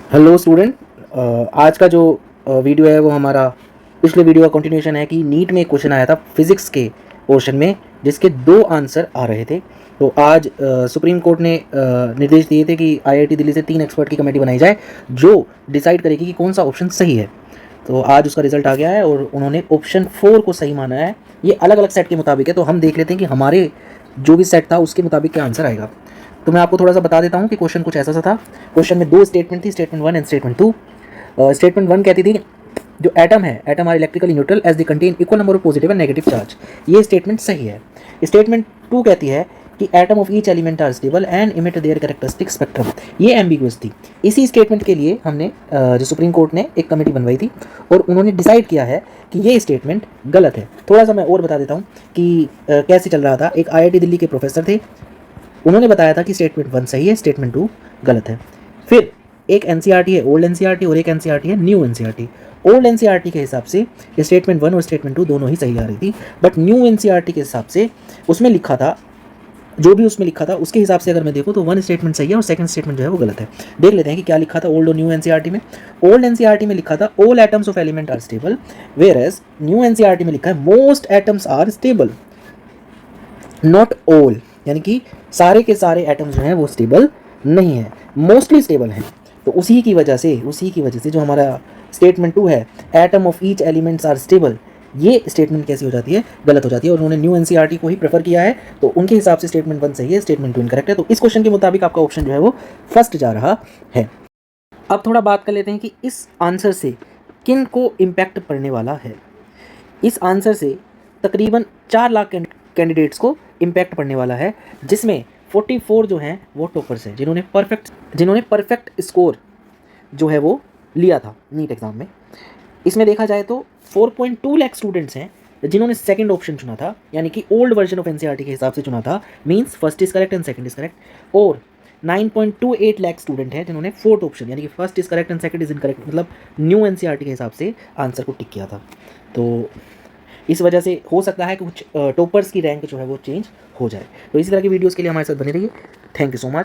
Hello student. आज का जो वीडियो है वो हमारा पिछले वीडियो का कंटिन्यूशन है कि नीट में एक क्वेश्चन आया था फिजिक्स के पोर्शन में जिसके दो आंसर आ रहे थे। तो आज सुप्रीम कोर्ट ने निर्देश दिए थे कि आईआईटी दिल्ली से 3 एक्सपर्ट की कमेटी बनाई जाए जो डिसाइड करेगी कि कौन सा ऑप्शन सही है। तो आज उसका रिजल्ट आ गया है और उन्होंने ऑप्शन 4 को सही माना है। ये अलग अलग सेट के मुताबिक है, तो हम देख लेते हैं कि हमारे जो भी सेट था उसके मुताबिक क्या आंसर आएगा। तो मैं आपको थोड़ा सा बता देता हूँ कि क्वेश्चन कुछ ऐसा सा था। क्वेश्चन में दो स्टेटमेंट थी, स्टेटमेंट 1 एंड स्टेटमेंट 2। स्टेटमेंट 1 कहती थी जो एटम है, atom are electrically neutral as they contain equal number of positive and negative charge. ये स्टेटमेंट सही है। स्टेटमेंट 2 कहती है कि atom of each element are stable and emit their characteristic spectrum. ये एम्बिगुअस थी। इसी स्टेटमेंट के लिए हमने जो सुप्रीम कोर्ट ने एक कमेटी बनवाई थी और उन्होंने डिसाइड किया है कि ये स्टेटमेंट गलत है। थोड़ा सा मैं और बता देता हूँ कि कैसे चल रहा था। एक आईआईटी दिल्ली के प्रोफेसर थे, उन्होंने बताया था कि स्टेटमेंट 1 सही है, स्टेटमेंट 2 गलत है। फिर एक एनसीईआरटी है ओल्ड एनसीईआरटी और एक एनसीईआरटी है न्यू एनसीईआरटी। ओल्ड एनसीईआरटी के हिसाब से स्टेटमेंट 1 और स्टेटमेंट 2 दोनों ही सही आ रही थी, बट न्यू एनसीईआरटी के हिसाब से उसमें लिखा था, जो भी उसमें लिखा था उसके हिसाब से अगर मैं देखूँ तो 1 स्टेटमेंट सही है और सेकंड स्टेटमेंट जो है वो गलत है। देख लेते हैं कि क्या लिखा था ओल्ड और न्यू एनसीईआरटी में। ओल्ड एनसीईआरटी में लिखा था all atoms of element are stable, whereas new NCERT में लिखा है most atoms are stable, not all, यानी कि सारे के सारे एटम्स जो हैं वो स्टेबल नहीं है, मोस्टली स्टेबल हैं। तो उसी की वजह से जो हमारा स्टेटमेंट 2 है atom of each elements are stable, ये स्टेटमेंट कैसी हो जाती है, गलत हो जाती है। और उन्होंने न्यू एनसीईआरटी को ही प्रेफर किया है, तो उनके हिसाब से स्टेटमेंट 1 सही है, स्टेटमेंट 2 इनकरेक्ट है। तो इस क्वेश्चन के मुताबिक आपका ऑप्शन जो है वो फर्स्ट जा रहा है। अब थोड़ा बात कर लेते हैं कि इस आंसर से किन को इम्पैक्ट पड़ने वाला है। इस आंसर से तकरीबन 4 लाख कैंडिडेट्स को इम्पैक्ट पड़ने वाला है, जिसमें 44 जो हैं वो टॉपर्स हैं, जिन्होंने परफेक्ट स्कोर जो है वो लिया था नीट एग्ज़ाम में। इसमें देखा जाए तो 4.2 लाख स्टूडेंट्स हैं जिन्होंने सेकंड ऑप्शन चुना था, यानी कि ओल्ड वर्जन ऑफ एनसीईआरटी के हिसाब से चुना था, means first is correct and second is correct. और 9.28 लाख स्टूडेंट हैं जिन्होंने फोर्थ ऑप्शन यानी कि first is correct and second is incorrect, मतलब न्यू एनसीईआरटी के हिसाब से आंसर को टिक किया था। तो इस वजह से हो सकता है कि कुछ टॉपर्स की रैंक जो है वो चेंज हो जाए। तो इसी तरह की वीडियोज़ के लिए हमारे साथ बने रहिए। Thank you so much.